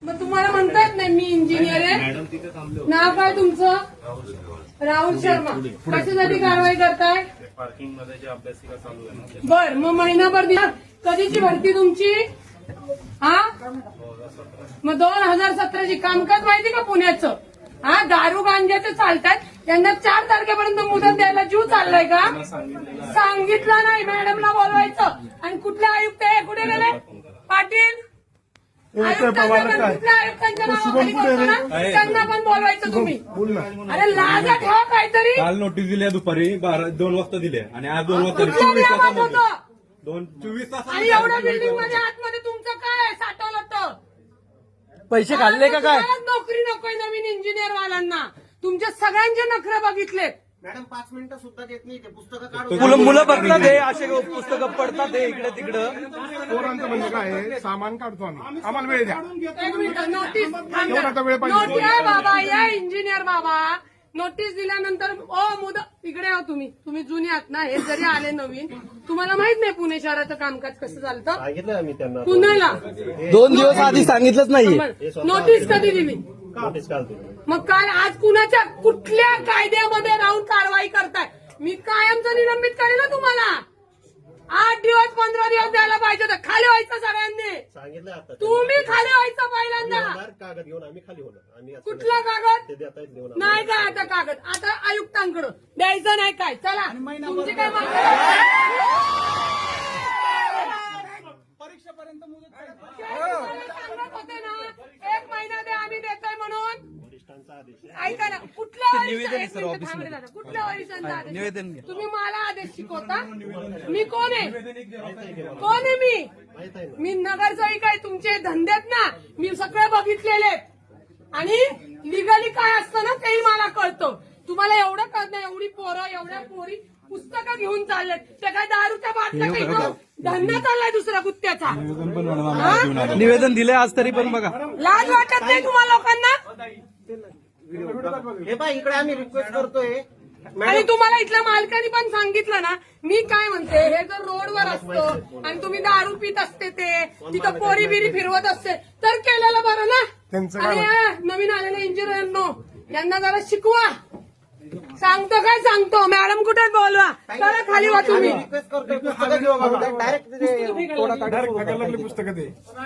मग तुम्हाला म्हणतात नाही मी इंजिनियर आहे. नाव काय तुमचं? राहुल शर्मा. कशासाठी कारवाई करताय? पार्किंग मध्ये जे अभ्यासिका चालू आहे ना. बर, मग महिनाभर दिला. कधीची भरती तुमची? हा, मग 2017ची. कामकाज माहिती का पुण्याचं? हा, दारू गांजाचं चालतात. त्यांना 4 तारखेपर्यंत मुदत द्यायला जीव चाललाय का? सांगितलं नाही. मॅडमला बोलवायचं. आणि कुठले आयुक्त आहे? कुठे गेले? पाटील आयुक्तांच्या आयुक्तांच्या नावाखाली करतो ना, त्यांना पण बोलवायचं तुम्ही. अरे लाजा ठेवा काहीतरी. काल नोटीस दिल्या दुपारी 2 वाजता दिल्या आणि आज 2 वाजता कुठल्या नियमात होतं? 24 तास आणि एवढ्या बिल्डिंग मध्ये आतमध्ये तुमचं काय साठवलं तर? पैसे खाल्ले का काय? तुम्हाला नोकरी नकोय नवीन इंजिनियर वाल्यांना. तुमच्या सगळ्यांचे नखरे बघितले. मॅडम 5 मिनिटं सुद्धा देत नाही. ते पुस्तकं काढून मुलं बघतात हे असे पुस्तकं पडतात हे इकडे तिकडं. पोरांचं म्हणजे काय आहे, सामान काढतो आम्ही, आम्हाला वेळ द्या. एक मिनिट, नोटीस एवढा तर वेळ पाहिजे. नोटीस बाबा, या इंजिनियर बाबा. नोटीस दिल्यानंतर मुदत इकडे आहो तुम्ही जुने आहात ना. हे जरी आले नवीन, तुम्हाला माहित नाही पुणे शहराचं कामकाज कसं चालतं? सांगितलं आम्ही त्यांना. पुण्याला 2 दिवस आधी सांगितलंच नाही. नोटीस कधी दिली? नोटीस काल दिली. मग काय आज कुणाच्या कुठल्या कायद्यामध्ये राहून कारवाई करताय? मी कायमचं निलंबित करेन ना तुम्हाला. 8 दिवस 15 दिवस द्यायला पाहिजे होतं. खाली व्हायचं सगळ्यांनी. सांगितलं आता. तुम्ही खाली व्हायचं पहिल्यांदा. कागद घेऊन आम्ही खाली होणार. आम्ही असं कुठला कागद? ते देता येत घेऊन नाही काय आता कागद? आता आयुक्तांकडं द्यायचं नाही काय? चला तुमची काय मागणी आहे? परीक्षेपर्यंत मुदत सांगत होते ना 1 महिना दे आम्ही देतोय म्हणून. वरिष्ठांचा आदेश आहे. ऐका ना, कुठल्या निवेदन आहे, एक सर, मिनिट ऑफिसमध्ये. थांबले दादा. कुठल्या वरिष्ठांचा आदेश? निवेदन घ्या. तुम्ही मला आदेश शिकवता? मी कोण आहे? कोण आहे मी? माहित आहे ना. मी नगरसेविक आहे. तुमचे धंदेत ना मी सगळे बघितलेले आहेत. आणि लिगली काय असतं ना तेही मला कळतं. तुम्हाला एवढं कळत नाही. एवढी पोरं, एवढ्या पोरी पुस्तकं घेऊन चाललेत. त्या काय दारूच्या बाटल्या काही धंदा चाललाय दुसरा गुत्त्याचा. हा? निवेदन दिले आज तरी पण बघा. लाज वाटत नाही तुम्हाला लोकांना? हे पाय इकडे आम्ही रिक्वेस्ट करतोय. आणि तुम्हाला इथल्या मालकाने पण सांगितलं ना. मी काय म्हणते, हे जर रोडवर असतं आणि तुम्ही दारू पित असते, ते तिथं पोरी बिरी फिरवत असते तर केलेलं बरं ना. त्यांचं काय आणि नवीन आलेले इंजिनियरनो यांना जरा शिकवा. सांगतो काय सांगतो. मॅडम कुठे बोलवा. चला खाली वा तुम्ही. रिक्वेस्ट करतोय. पुस्तकं घेऊ. डायरेक्ट डायरेक्ट पुस्तकं दे.